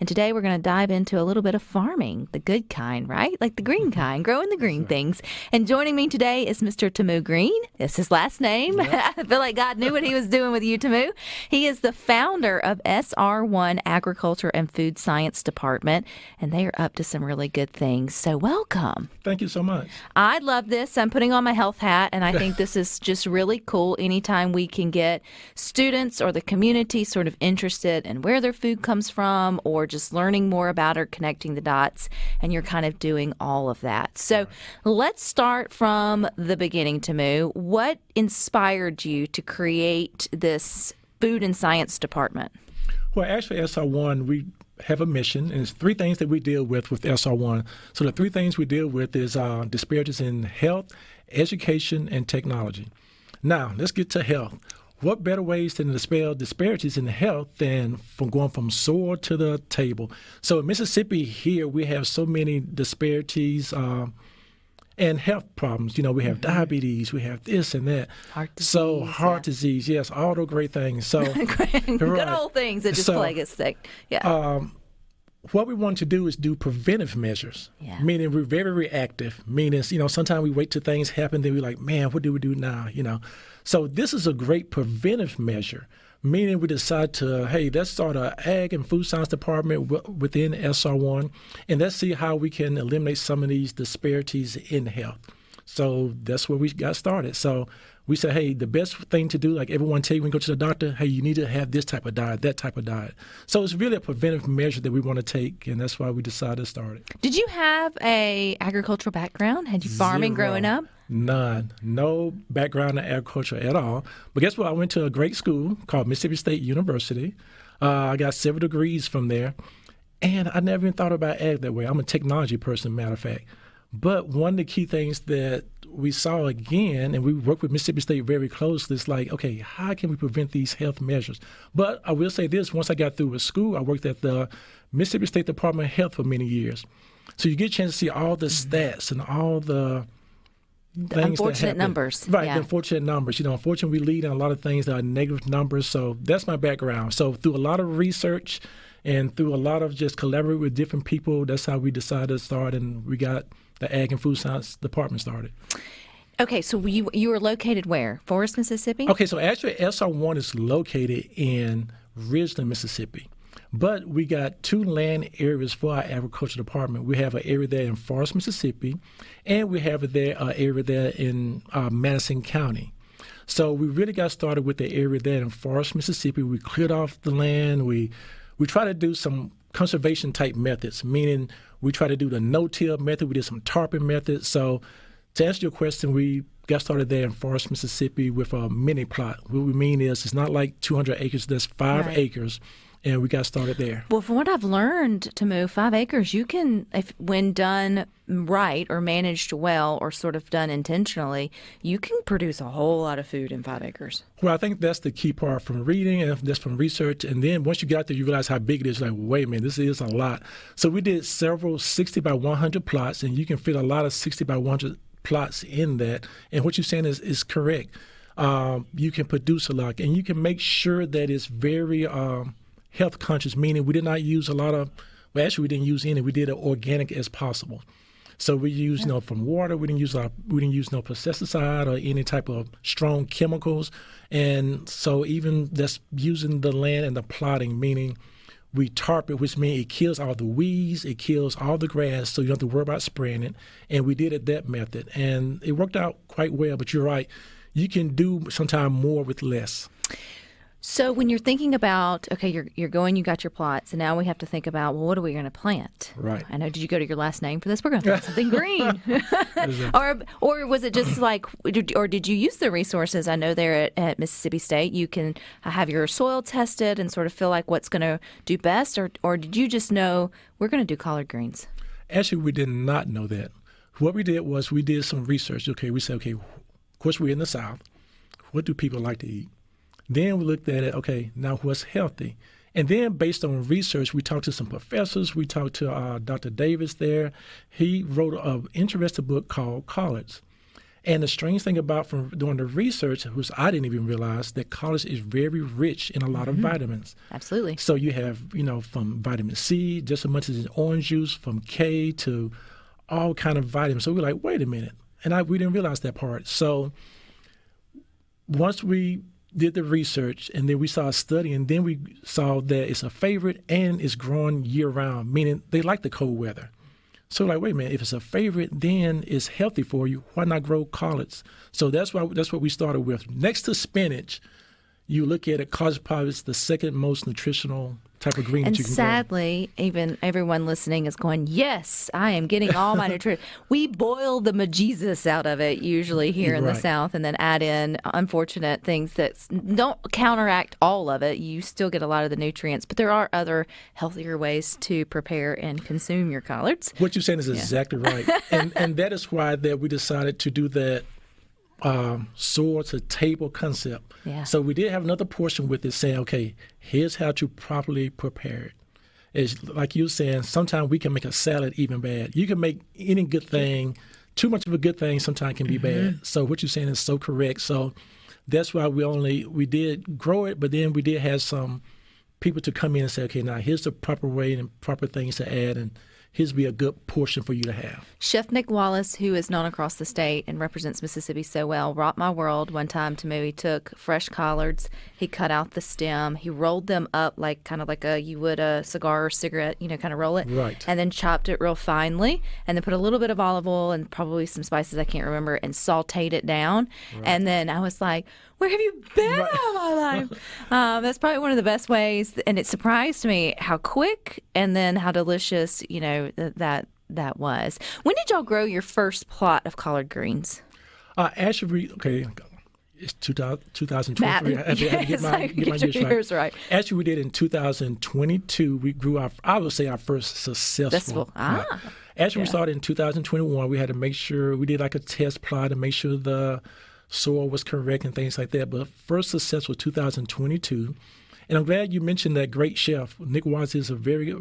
And today we're going to dive into a little bit of farming, the good kind, right? Like the green kind, growing the green things. And joining me today is Mr. Tamu Green. It's his last name. Yep. I feel like God knew what he was doing with you, Tamu. He is the founder of SR1 Agriculture and Food Science Department, and they are up to some really good things. So welcome. Thank you so much. I love this. I'm putting on my health hat, and I think this is just really cool anytime we can get students or the community sort of interested in where their food comes from or just learning more about or connecting the dots, and you're kind of doing all of that. So let's start from the beginning, Tamu. What inspired you to create this food and science department? Well, actually, SR1, we have a mission, and it's three things that we deal with SR1. So the three things we deal with is disparities in health, education, and technology. Now, let's get to health. What better ways than to dispel disparities in health than from going from soil to the table? So in Mississippi here, we have so many disparities and health problems. You know, we have diabetes, we have this and that. Heart disease. So heart disease, yes, all those great things. So good old things that just plague us sick. Yeah. What we want to do is do preventive measures, meaning we're very reactive, meaning, you know, sometimes we wait till things happen, then we're like, man, what do we do now, you know? So this is a great preventive measure, meaning we decide to, hey, let's start an ag and food science department within SR1, and let's see how we can eliminate some of these disparities in health. So that's where we got started. So we said, hey, the best thing to do, like everyone tell you when you go to the doctor, hey, you need to have this type of diet, that type of diet. So it's really a preventive measure that we want to take, and that's why we decided to start it. Did you have a agricultural background? Had you farming growing up? None. No background in agriculture at all. But guess what? I went to a great school called Mississippi State University. I got several degrees from there, and I never even thought about ag that way. I'm a technology person, matter of fact. But one of the key things that we saw again, and we work with Mississippi State very closely, is like, okay, how can we prevent these health measures? But I will say this, once I got through with school, I worked at the Mississippi State Department of Health for many years. So you get a chance to see all the stats and all the things unfortunate numbers. Right, the unfortunate numbers. You know, unfortunately, we lead in a lot of things that are negative numbers. So that's my background. So through a lot of research and through a lot of just collaborating with different people, that's how we decided to start, and we got the Ag and Food Science Department started. Okay, so you were located where? Forest, Mississippi? Okay, so actually SR1 is located in Ridgeland, Mississippi. But we got two land areas for our agriculture department. We have an area there in Forest, Mississippi, and we have an area there in Madison County. So we really got started with the area there in Forest, Mississippi. We cleared off the land. We try to do some conservation type methods, meaning we try to do the no-till method. We did some tarping methods. So to answer your question, we got started there in Forest, Mississippi with a mini plot. What we mean is it's not like 200 acres, there's 5 acres, and we got started there. Well, from what I've learned, to move 5 acres, you can, when done right or managed well or sort of done intentionally, you can produce a whole lot of food in 5 acres. Well, I think that's the key part from reading and that's from research. And then once you get out there, you realize how big it is. Like, wait a minute, this is a lot. So we did several 60 by 100 plots, and you can fit a lot of 60 by 100 plots in that. And what you're saying is correct. You can produce a lot, and you can make sure that it's very health conscious, meaning we did not use a lot of, well, actually we didn't use any. We did it organic as possible. So we used, from water. We didn't use no pesticide or any type of strong chemicals. And so even just using the land and the plotting, meaning we tarp it, which means it kills all the weeds, it kills all the grass, so you don't have to worry about spraying it. And we did it that method, and it worked out quite well. But you're right, you can do sometimes more with less. So when you're thinking about, okay, you're going, you got your plots, and now we have to think about, well, what are we going to plant? Right. I know, did you go to your last name for this? We're going to plant something green. Or was it just like, or did you use the resources? I know there at Mississippi State, you can have your soil tested and sort of feel like what's going to do best, or did you just know we're going to do collard greens? Actually, we did not know that. What we did was we did some research. Okay, we said, okay, of course, we're in the South. What do people like to eat? Then we looked at it, okay, now what's healthy? And then based on research, we talked to some professors. We talked to Dr. Davis there. He wrote an interesting book called Collards. And the strange thing about from doing the research, which I didn't even realize, that collard is very rich in a lot of vitamins. Absolutely. So you have, from vitamin C, just as much as in orange juice, from K to all kind of vitamins. So we're like, wait a minute. And we didn't realize that part. So once we did the research and then we saw a study and then we saw that it's a favorite and it's growing year round, meaning they like the cold weather. So like, wait a minute, if it's a favorite, then it's healthy for you. Why not grow collards? So that's what we started with. Next to spinach, you look at it, collards probably is the second most nutritional type of green and that you can sadly, even everyone listening is going, yes, I am getting all my nutrition. We boil the bejesus out of it usually here in the South and then add in unfortunate things that don't counteract all of it. You still get a lot of the nutrients, but there are other healthier ways to prepare and consume your collards. What you're saying is exactly right. And that is why that we decided to do that sword to table concept. Yeah. So we did have another portion with it saying, okay, here's how to properly prepare it. It's like you were saying, sometimes we can make a salad even bad. You can make any good thing, too much of a good thing sometimes can be bad. So what you're saying is so correct. So that's why we did grow it, but then we did have some people to come in and say, okay, now here's the proper way and proper things to add, and here's be a good portion for you to have. Chef Nick Wallace, who is known across the state and represents Mississippi so well, rocked my world one time to me. He took fresh collards, he cut out the stem, he rolled them up kind of like you would a cigar or cigarette, kind of roll it. Right. And then chopped it real finely and then put a little bit of olive oil and probably some spices I can't remember and sauteed it down. Right. And then I was like, where have you been all my life? That's probably one of the best ways. And it surprised me how quick and then how delicious, that was. When did y'all grow your first plot of collard greens? Actually, it's 2023. I have to get my years right. Actually, we did in 2022. We grew our first successful. Actually, we started in 2021. We had to make sure we did like a test plot to make sure the soil was correct and things like that. But first success was 2022. And I'm glad you mentioned that great chef. Nick Watts is a very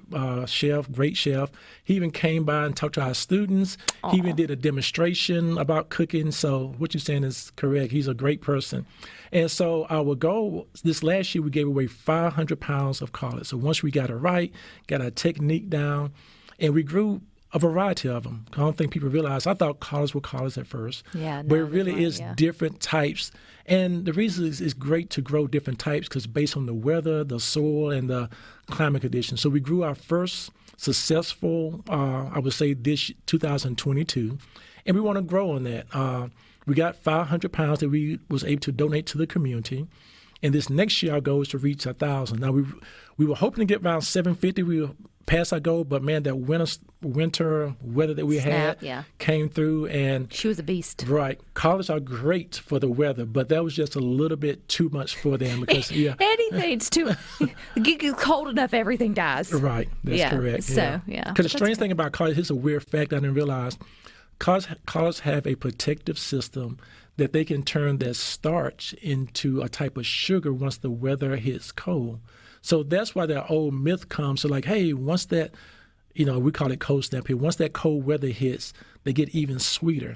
great chef. He even came by and talked to our students. Aww. He even did a demonstration about cooking. So what you're saying is correct. He's a great person. And so our goal, this last year, we gave away 500 pounds of collards. So once we got it right, got our technique down, and we grew a variety of them. I don't think people realize. I thought collards were collards at first. Yeah, but it really is different types. And the reason it's great to grow different types because based on the weather, the soil, and the climate conditions. So we grew our first successful, I would say, this 2022, and we want to grow on that. We got 500 pounds that we was able to donate to the community. And this next year, our goal is to reach 1,000. Now, we were hoping to get around 750. We were past our goal, but man, that winter weather that we had came through, and she was a beast. Right, collards are great for the weather, but that was just a little bit too much for them because anything's too get cold enough, everything dies. Right, that's correct. So because the strange thing about collards, here's a weird fact I didn't realize: collards have a protective system that they can turn that starch into a type of sugar once the weather hits cold. So that's why that old myth comes. So like, hey, once that, we call it cold snap here. Once that cold weather hits, they get even sweeter,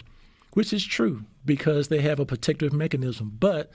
which is true because they have a protective mechanism. But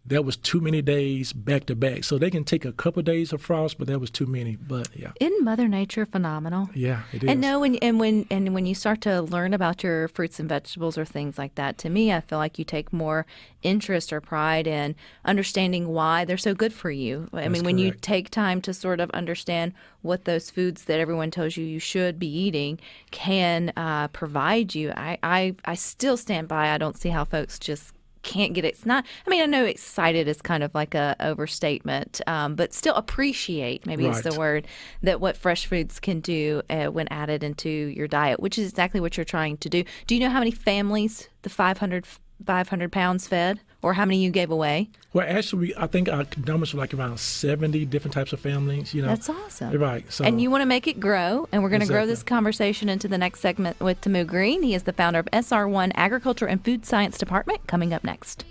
that was too many days back to back. So they can take a couple of days of frost, but that was too many. But yeah. Isn't Mother Nature phenomenal? Yeah, it is. And when you start to learn about your fruits and vegetables or things like that, to me, I feel like you take more interest or pride in understanding why they're so good for you. I mean, when you take time to sort of understand what those foods that everyone tells you should be eating can provide you, I still stand by. I don't see how folks just can't get it. It's not, I know excited is kind of like a overstatement, but still appreciate, maybe is the word, that what fresh foods can do when added into your diet, which is exactly what you're trying to do. Do you know how many families the 500 pounds fed, or how many you gave away? Well, actually, I think our numbers were like around 70 different types of families. That's awesome. Right. So, and you want to make it grow, and we're going to grow this conversation into the next segment with Tamu Green. He is the founder of SR1 Agriculture and Food Science Department, coming up next.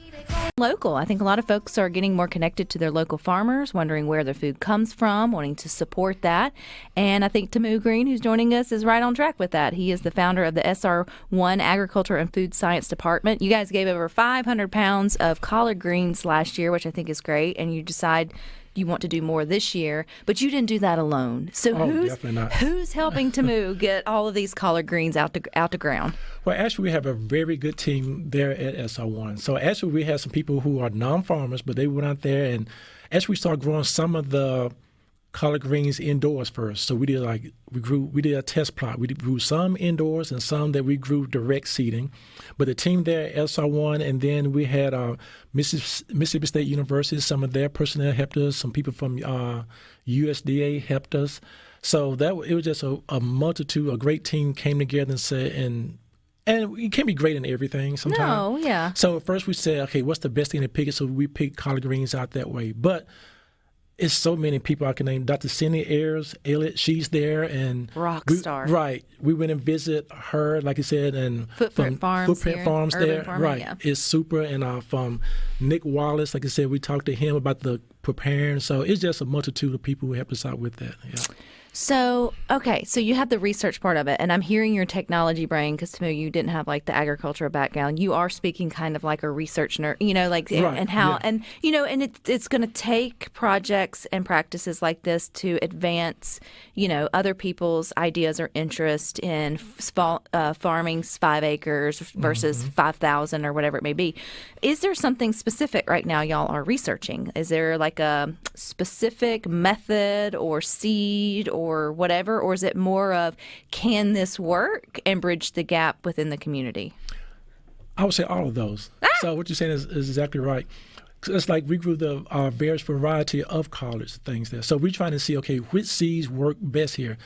Local. I think a lot of folks are getting more connected to their local farmers, wondering where their food comes from, wanting to support that. And I think Tamu Green, who's joining us, is right on track with that. He is the founder of the SR1 Agriculture and Food Science Department. You guys gave over 500 pounds of collard greens last year, which I think is great, and you decide you want to do more this year, but you didn't do that alone. So who's helping Tamu get all of these collard greens out to ground? Well, actually, we have a very good team there at SR1. So actually, we have some people who are non-farmers, but they went out there and actually started growing some of the collard greens indoors first. So we did a test plot. We grew some indoors and some that we grew direct seeding. But the team there at SR1, and then we had Mississippi State University, some of their personnel helped us. Some people from USDA helped us. So it was just a multitude, a great team came together and said, and you can't be great in everything sometimes. No, yeah. So at first we said, okay, what's the best thing to pick it? So we picked collard greens out that way. But it's so many people I can name. Dr. Cindy Ayers, Elliott, she's there. And rock star. Right. We went and visit her, like you said, and Footprint Farms there. Farming, right. Yeah. It's super. And from Nick Wallace, like I said, we talked to him about the preparing. So it's just a multitude of people who helped us out with that. Yeah. So, okay, so you have the research part of it, and I'm hearing your technology brain because to me you didn't have like the agricultural background. You are speaking kind of like a research nerd, right, and how, yeah. and and it's going to take projects and practices like this to advance, other people's ideas or interest in farming 5 acres versus 5,000 or whatever it may be. Is there something specific right now y'all are researching? Is there like a specific method or seed or whatever, or is it more of can this work and bridge the gap within the community? I would say all of those. So what you're saying is exactly right. It's like we grew the various variety of collards, things there. So we're trying to see, okay, which seeds work best here.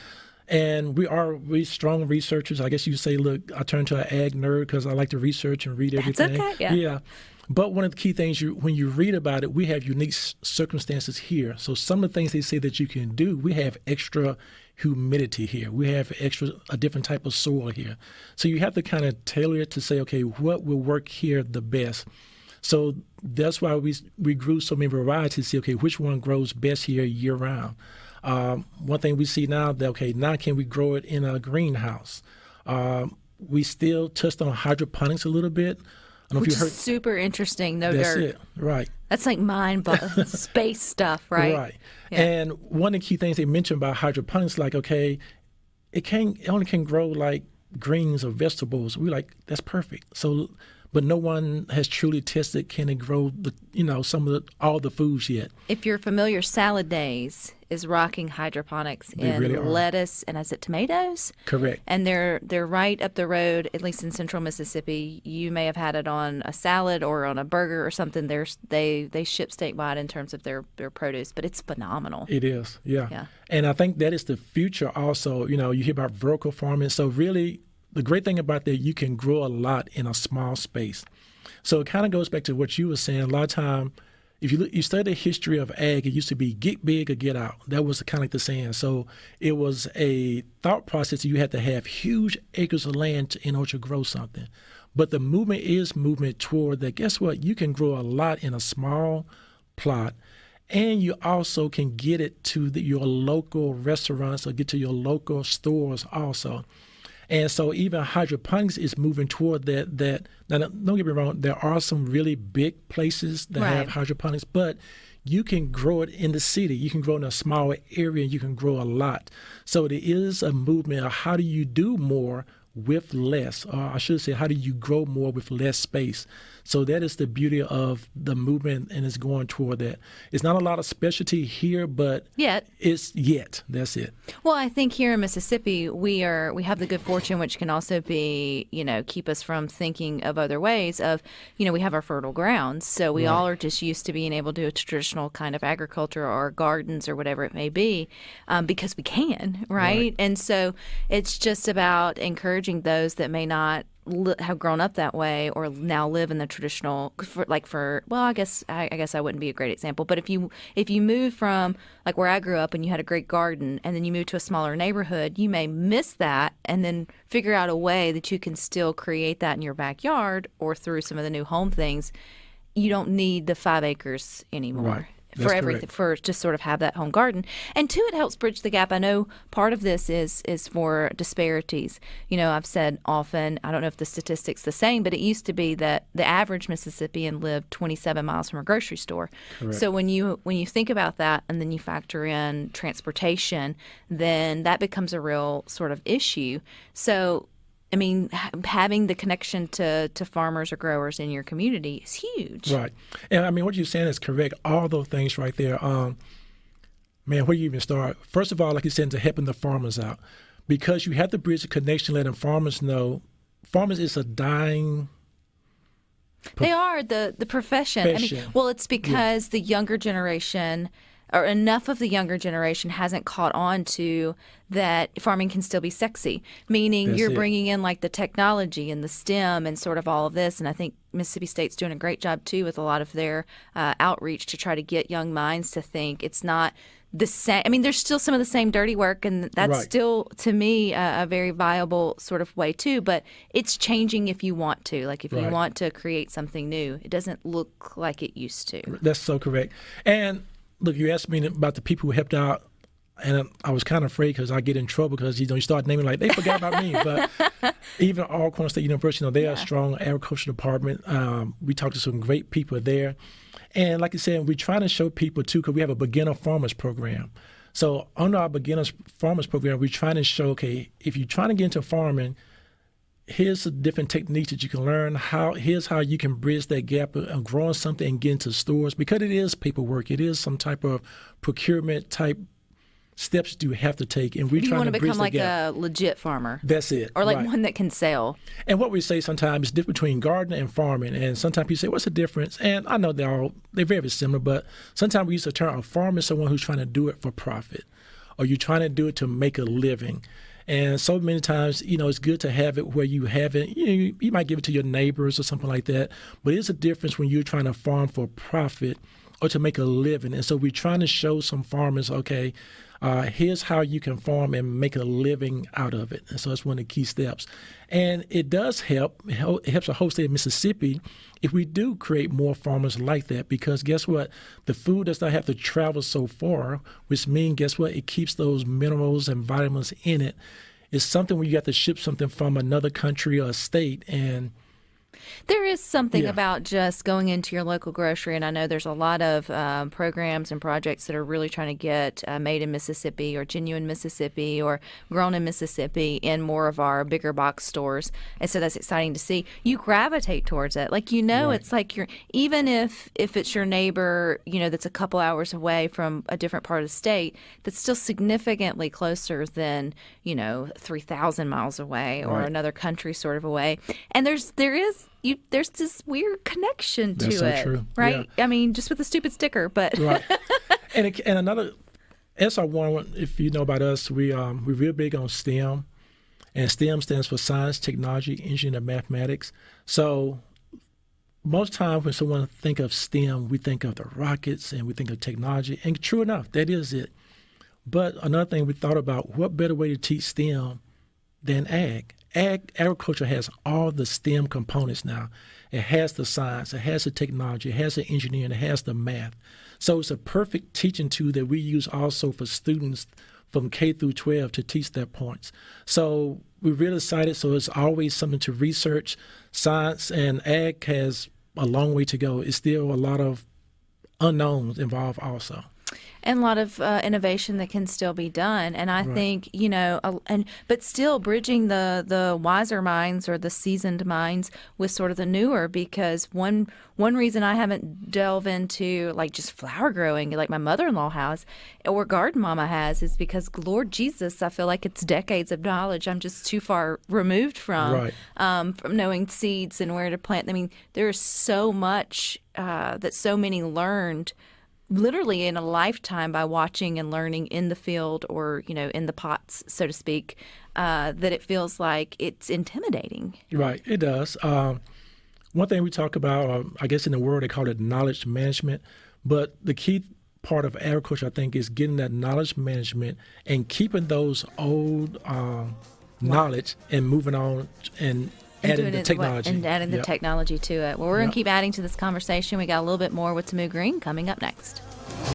And we strong researchers. I guess you say, look, I turn to an ag nerd because I like to research and read everything. That's okay, yeah. But one of the key things, when you read about it, we have unique circumstances here. So some of the things they say that you can do, we have extra humidity here. We have a different type of soil here. So you have to kind of tailor it to say, okay, what will work here the best? So that's why we grew so many varieties to see, okay, which one grows best here year round. One thing we see now that, okay, now can we grow it in a greenhouse? We still touched on hydroponics a little bit. I don't know Which if you heard. Is super interesting, no That's dirt. it, right. That's like space stuff, right? Right. Yeah. And one of the key things they mentioned about hydroponics, like, okay, it only can grow like greens or vegetables. We're like, that's perfect. So, but no one has truly tested can it grow all the foods yet. If you're familiar, Salad Days is rocking hydroponics They in really are. lettuce and is it tomatoes? Correct. And they're right up the road, at least in central Mississippi. You may have had it on a salad or on a burger or something. They ship statewide in terms of their produce, but it's phenomenal. It is, yeah. Yeah. And I think that is the future also. You hear about vertical farming. So really, the great thing about that, you can grow a lot in a small space. So it kind of goes back to what you were saying. A lot of time, if you study the history of ag, it used to be get big or get out. That was kind of like the saying. So it was a thought process. You had to have huge acres of land in order to grow something. But the movement is movement toward that. Guess what? You can grow a lot in a small plot. And you also can get it to your local restaurants or get to your local stores also. And so even hydroponics is moving toward that. Now, don't get me wrong, there are some really big places that have hydroponics, but you can grow it in the city. You can grow in a small area, and you can grow a lot. So there is a movement of how do you do more with less, or I should say, how do you grow more with less space? So that is the beauty of the movement, and it's going toward that. It's not a lot of specialty here, but that's it. Well, I think here in Mississippi, we have the good fortune, which can also be, keep us from thinking of other ways of, we have our fertile grounds. So we all are just used to being able to do a traditional kind of agriculture or gardens or whatever it may be, because we can, right? And so it's just about encouraging those that may not have grown up that way or now live in the traditional I guess I wouldn't be a great example, but if you move from like where I grew up and you had a great garden and then you move to a smaller neighborhood, you may miss that and then figure out a way that you can still create that in your backyard or through some of the new home things you don't need the 5 acres anymore. Right. That's For everything, for to sort of have that home garden, and two, it helps bridge the gap. I know part of this is for disparities. I've said often, I don't know if the statistic's the same, but it used to be that the average Mississippian lived 27 miles from a grocery store. Correct. So when you think about that, and then you factor in transportation, then that becomes a real sort of issue. So, I mean, having the connection to farmers or growers in your community is huge. Right. And I mean, what you're saying is correct. All those things right there. Man, where do you even start? First of all, like you said, to helping the farmers out. Because you have to bridge the connection, letting farmers know farmers is a dying They are the profession. I mean, well, it's because the younger generation, or enough of the younger generation, hasn't caught on to that farming can still be sexy, meaning That's you're it. bringing in like the technology and the STEM and sort of all of this. And I think Mississippi State's doing a great job too with a lot of their outreach to try to get young minds to think it's not the same. I mean, there's still some of the same dirty work, and that's Right. still, to me, a very viable sort of way too. But it's changing if you want to. Like if you Right. want to create something new, it doesn't look like it used to. That's so correct. And look, you asked me about the people who helped out, and I was kind of afraid because I get in trouble because you start naming like they forgot about me. But even Alcorn State University, they are a strong agriculture department. We talked to some great people there, and like I said, we're trying to show people too, because we have a beginner farmers program. So under our beginners farmers program, we're trying to show, okay, if you're trying to get into farming, here's a different techniques that you can learn. Here's how you can bridge that gap of growing something and get into stores, because it is paperwork. It is some type of procurement type steps you have to take, and we're You trying want to to bridge become the like gap. a legit farmer, That's it. or like right. one that can sell. And what we say sometimes is different between gardening and farming. And sometimes people say, what's the difference? And I know they're very similar, but sometimes we use the term a farmer is someone who's trying to do it for profit, or you're trying to do it to make a living. And so many times, it's good to have it where you have it. You might give it to your neighbors or something like that. But it's a difference when you're trying to farm for profit or to make a living. And so we're trying to show some farmers, okay, here's how you can farm and make a living out of it. And so that's one of the key steps. And it does help. It helps the whole state of Mississippi if we do create more farmers like that, because guess what? The food does not have to travel so far, which means, guess what? It keeps those minerals and vitamins in it. It's something where you have to ship something from another country or state, and There is something Yeah. about just going into your local grocery, and I know there's a lot of programs and projects that are really trying to get made in Mississippi or genuine Mississippi or grown in Mississippi in more of our bigger box stores. And so that's exciting to see. You gravitate towards it. Like, Right. it's like even if it's your neighbor, that's a couple hours away from a different part of the state, that's still significantly closer than, 3,000 miles away or Right. another country sort of away. And there's this weird connection to That's so it, true. right? I mean, just with the stupid sticker, but right. And another SR1, if you know about us, we're real big on STEM, and STEM stands for science, technology, engineering, and mathematics. So most times when someone think of STEM, we think of the rockets and we think of technology, and true enough, that is it. But another thing we thought about, what better way to teach STEM than ag? Agriculture has all the STEM components now. It has the science, it has the technology, it has the engineering, it has the math. So it's a perfect teaching tool that we use also for students from K through 12 to teach their points. So we're really excited. So it's always something to research. Science and ag has a long way to go. It's still a lot of unknowns involved also. and a lot of innovation that can still be done. And I think, but still bridging the wiser minds or the seasoned minds with sort of the newer, because one reason I haven't delved into like just flower growing like my mother-in-law has or garden mama has is because, Lord Jesus, I feel like it's decades of knowledge I'm just too far removed from knowing seeds and where to plant. I mean, there's so much that so many learned literally in a lifetime by watching and learning in the field or, in the pots, so to speak, that it feels like it's intimidating. Right, it does. One thing we talk about, I guess in the world they call it knowledge management, but the key part of agriculture, I think, is getting that knowledge management and keeping those old knowledge and moving on and adding the technology. And adding the technology to it. Well, we're going to keep adding to this conversation. We got a little bit more with Tamu Green coming up next.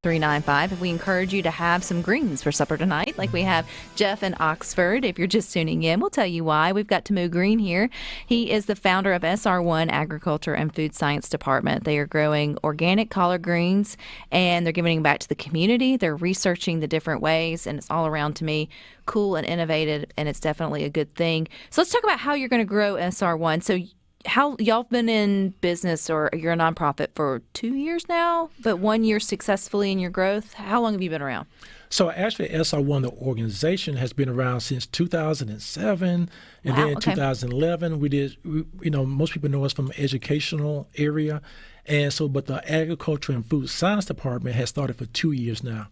395. We encourage you to have some greens for supper tonight, like we have Jeff in Oxford. If you're just tuning in, we'll tell you why. We've got Tamu Green here. He is the founder of SR1 Agriculture and Food Science Department. They are growing organic collard greens, and they're giving back to the community. They're researching the different ways, and it's all around, to me, cool and innovative, and it's definitely a good thing. So let's talk about how you're going to grow SR1. So how y'all been in business, or you're a nonprofit for 2 years now, but 1 year successfully in your growth. How long have you been around? So actually, SR1, the organization, has been around since 2007, and then in 2011 we did. Most people know us from the educational area, and so but the Agriculture and Food Science Department has started for 2 years now.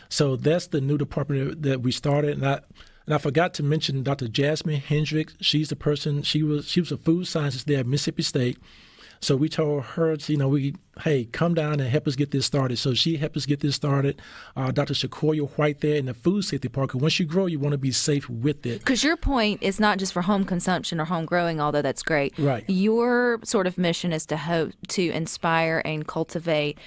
So that's the new department that we started, and I forgot to mention Dr. Jasmine Hendricks. She's the person. She was a food scientist there at Mississippi State. So we told her, hey, come down and help us get this started. So she helped us get this started. Dr. Shakoya White there in the food safety part. Once you grow, you want to be safe with it. Because your point is not just for home consumption or home growing, although that's great. Right. Your sort of mission is to inspire and cultivate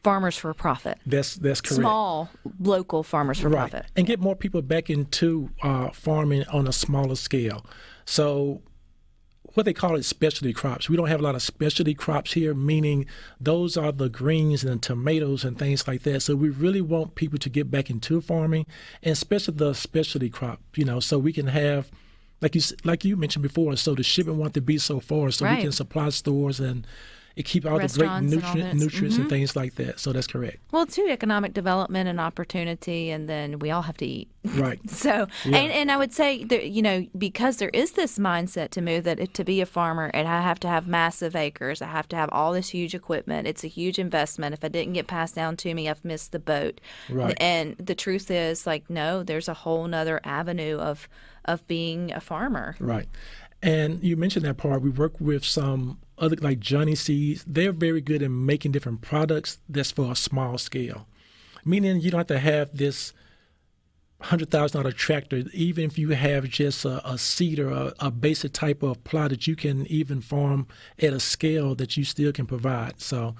farmers for profit. That's correct. Small local farmers for profit. And get more people back into farming on a smaller scale. So what they call it specialty crops. We don't have a lot of specialty crops here, meaning those are the greens and the tomatoes and things like that. So we really want people to get back into farming, and especially the specialty crop, so we can have, like you mentioned before, so the shipment want to be so far, so we can supply stores and it keep all the great nutrients and things like that. So that's correct. Well, too, economic development and opportunity, and then we all have to eat. Right. So, and I would say that, because there is this mindset to move that to be a farmer, and I have to have massive acres, I have to have all this huge equipment. It's a huge investment. If I didn't get passed down to me, I've missed the boat. Right. And the truth is, no, there's a whole nother avenue of being a farmer. Right. And you mentioned that part. We work with some other, like Johnny Seeds. They're very good in making different products that's for a small scale, meaning you don't have to have this $100,000 tractor. Even if you have just a seed or a basic type of plow that you can even farm at a scale that you still can provide. So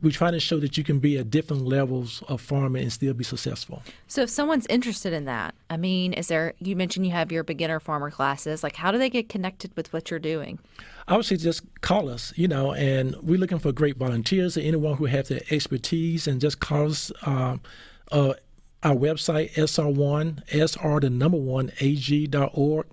we try to show that you can be at different levels of farming and still be successful. So if someone's interested in that, you mentioned you have your beginner farmer classes, how do they get connected with what you're doing? I would say just call us, and we're looking for great volunteers or anyone who has the expertise, and just call us. Our website, sr1ag.org.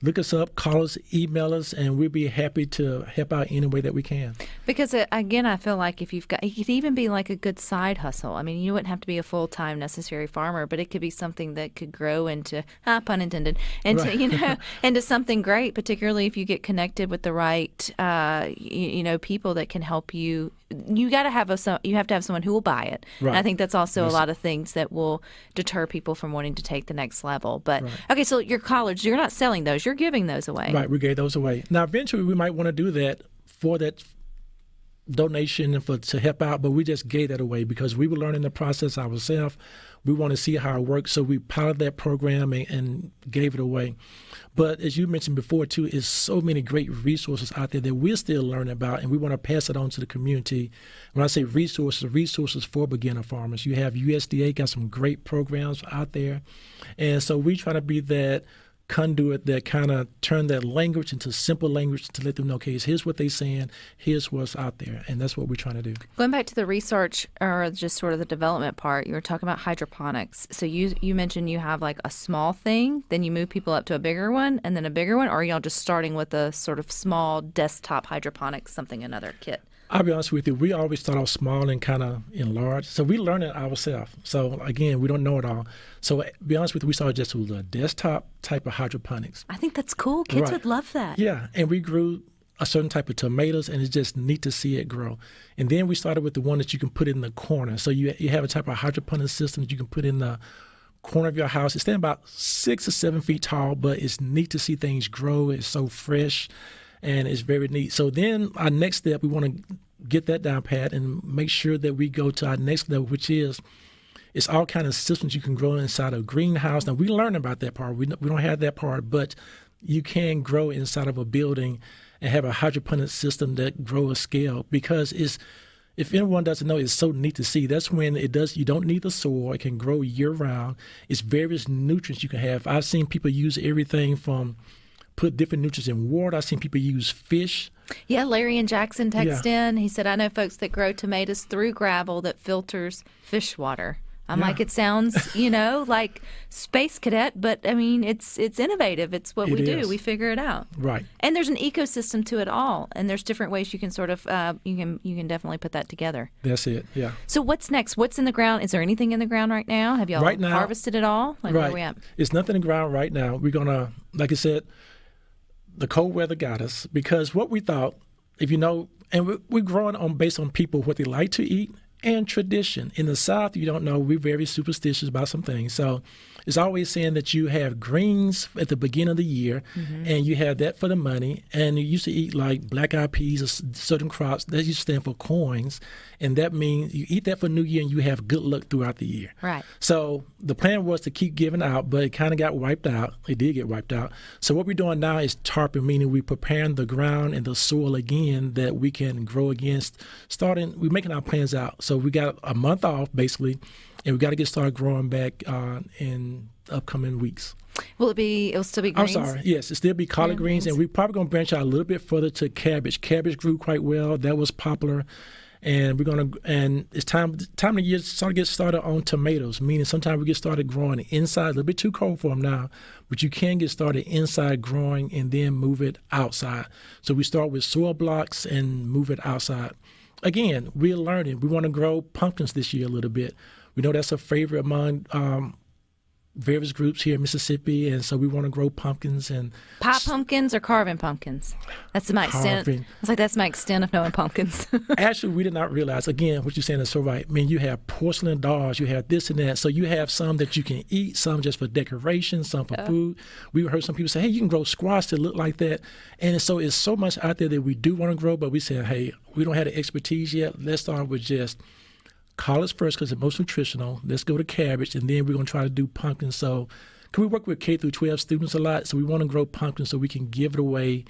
Look us up, call us, email us, and we'll be happy to help out any way that we can. Because, again, I feel like it could even be like a good side hustle. You wouldn't have to be a full-time necessary farmer, but it could be something that could grow into, pun intended, into something great, particularly if you get connected with the right, people that can help you. You have to have someone who will buy it. Right. And I think that's also a lot of things that will deter people from wanting to take the next level. But okay, so your college, you're not selling those, you're giving those away. Right, we gave those away. Now, eventually, we might want to do that for that donation and to help out, but we just gave that away because we were learning the process ourselves. We want to see how it works, so we piloted that program and gave it away. But as you mentioned before, too, is so many great resources out there that we're still learning about, and we want to pass it on to the community. When I say resources for beginner farmers. You have USDA got some great programs out there, and so we try to be that conduit that kind of turn that language into simple language to let them know, okay, here's what they're saying, here's what's out there, and that's what we're trying to do. Going back to the research or just sort of the development part, you were talking about hydroponics. So you mentioned you have a small thing, then you move people up to a bigger one, and then a bigger one, or are y'all just starting with a sort of small desktop hydroponics, another kit? I'll be honest with you, we always start off small and kind of enlarge. So we learn it ourselves. So again, we don't know it all. So to be honest with you, we started just with a desktop type of hydroponics. I think that's cool. Kids would love that. Yeah, and we grew a certain type of tomatoes, and it's just neat to see it grow. And then we started with the one that you can put in the corner. So you have a type of hydroponic system that you can put in the corner of your house. It's standing about 6 or 7 feet tall, but it's neat to see things grow. It's so fresh. And it's very neat. So then our next step, we want to get that down pat and make sure that we go to our next level, which is it's all kind of systems you can grow inside a greenhouse. Now, we learn about that part. We don't have that part, but you can grow inside of a building and have a hydroponic system that grow a scale, because if anyone doesn't know, it's so neat to see. That's when it does. You don't need the soil. It can grow year round. It's various nutrients you can have. I've seen people use everything from put different nutrients in water. I've seen people use fish. Yeah, Larry and Jackson text in. He said, I know folks that grow tomatoes through gravel that filters fish water. I'm like, it sounds, like Space Cadet, but I mean, it's innovative. It's what we do. We figure it out. Right. And there's an ecosystem to it all, and there's different ways you can sort of you can definitely put that together. That's it. Yeah. So what's next? What's in the ground? Is there anything in the ground right now? Have y'all harvested it all? Like, where are we at? It's nothing in the ground right now. We're gonna, like I said, the cold weather got us, because what we thought, if you know, and we're growing based on people what they like to eat and tradition. In the South, you don't know, we're very superstitious about some things. So it's always saying that you have greens at the beginning of the year, and you have that for the money. And you used to eat like black-eyed peas or certain crops. That used to stand for coins. And that means you eat that for New Year and you have good luck throughout the year. Right. So the plan was to keep giving out, but it kind of got wiped out. It did get wiped out. So what we're doing now is tarping, meaning we're preparing the ground and the soil again that we can grow against. We're making our plans out. So we got a month off, basically, and we got to get started growing back in upcoming weeks. It'll still be greens? I'm sorry. Yes, it'll still be collard greens, and we're probably going to branch out a little bit further to cabbage. Cabbage grew quite well. That was popular. And it's time of year to get started on tomatoes, meaning sometimes we get started growing inside, a little bit too cold for them now, but you can get started inside growing and then move it outside. So we start with soil blocks and move it outside. Again, we're learning. We want to grow pumpkins this year a little bit. We know that's a favorite among various groups here in Mississippi, and so we want to grow pumpkins and pie pumpkins or carving pumpkins. That's my extent. It's like that's my extent of knowing pumpkins. Actually, we did not realize. Again, what you're saying is so right. I mean, you have porcelain dolls, you have this and that. So you have some that you can eat, some just for decoration, some for food. We heard some people say, "Hey, you can grow squash that look like that," and so it's so much out there that we do want to grow, but we said, "Hey, we don't have the expertise yet. Let's start with just collard first because it's most nutritional. Let's go to cabbage, and then we're going to try to do pumpkins." So we work with K through 12 students a lot, so we want to grow pumpkins so we can give it away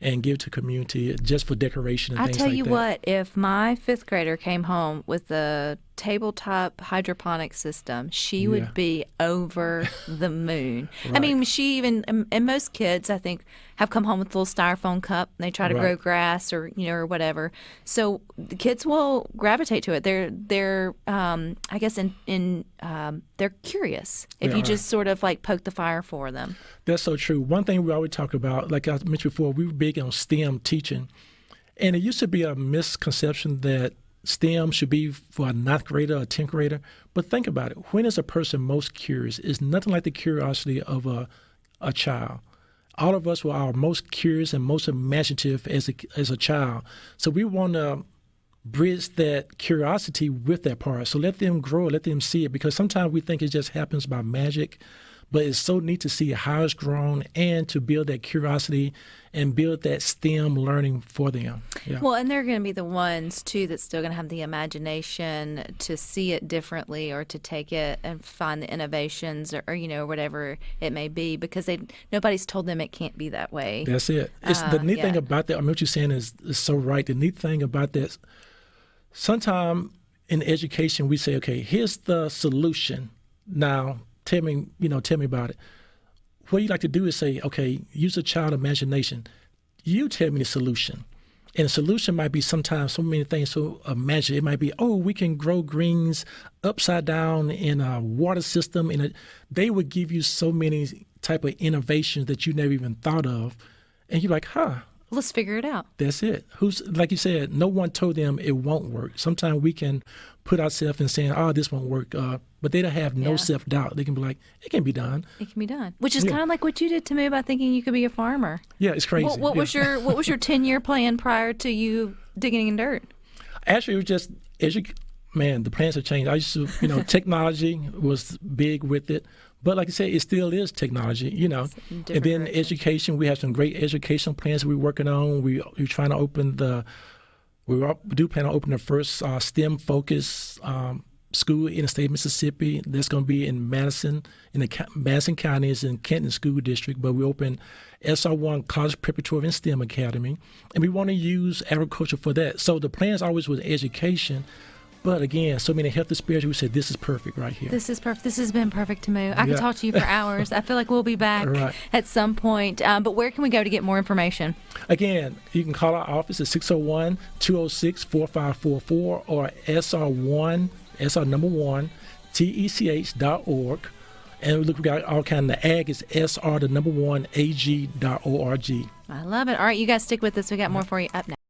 and give to community just for decoration and things like that. I tell you what, if my fifth grader came home with a tabletop hydroponic system, she would be over the moon. Right. I mean, she even, and most kids, I think, have come home with a little styrofoam cup and they try to grow grass or or whatever. So the kids will gravitate to it. They're I guess they're curious if you just sort of like poke the fire for them. That's so true. One thing we always talk about, like I mentioned before, we were big on STEM teaching, and it used to be a misconception that STEM should be for a 9th grader or 10th grader. But think about it. When is a person most curious? It's nothing like the curiosity of a child. All of us were our most curious and most imaginative as a child. So we want to bridge that curiosity with that part. So let them grow, let them see it, because sometimes we think it just happens by magic. But it's so neat to see how it's grown and to build that curiosity and build that STEM learning for them. Yeah. Well, and they're going to be the ones, too, that's still going to have the imagination to see it differently or to take it and find the innovations or whatever it may be, because nobody's told them it can't be that way. That's it. It's the neat thing about that. I mean, what you're saying is so right. The neat thing about that, sometimes in education we say, okay, here's the solution. Now, tell me about it. What you like to do is say, okay, use a child imagination. You tell me the solution. And the solution might be sometimes so many things. So imagine it might be, we can grow greens upside down in a water system. They would give you so many type of innovations that you never even thought of. And you're like, let's figure it out. That's it. Like you said, no one told them it won't work. Sometimes we can put ourselves in saying, this won't work. But they don't have no self-doubt. They can be like, it can be done. It can be done. Which is kind of like what you did to me about thinking you could be a farmer. Yeah, it's crazy. What was your 10-year plan prior to you digging in dirt? Actually, it was just the plans have changed. I used to, technology was big with it. But like I said, it still is technology, And then education, we have some great educational plans we're working on. We're trying to open we do plan on opening the first STEM-focused school in the state of Mississippi. That's going to be in Madison, Madison County is in Kenton School District, but we open SR1 College Preparatory and STEM Academy, and we want to use agriculture for that. So the plans always was education, but again, so many health disparities, we said this is perfect right here. This is perfect. This has been perfect, Tamu. I could talk to you for hours. I feel like we'll be back at some point. But where can we go to get more information? Again, you can call our office at 601-206-4544 or SR1, TECH.org. And look, we got all kind of, the ag is SR1AG.org. I love it. All right, you guys stick with us. We got more for you up next.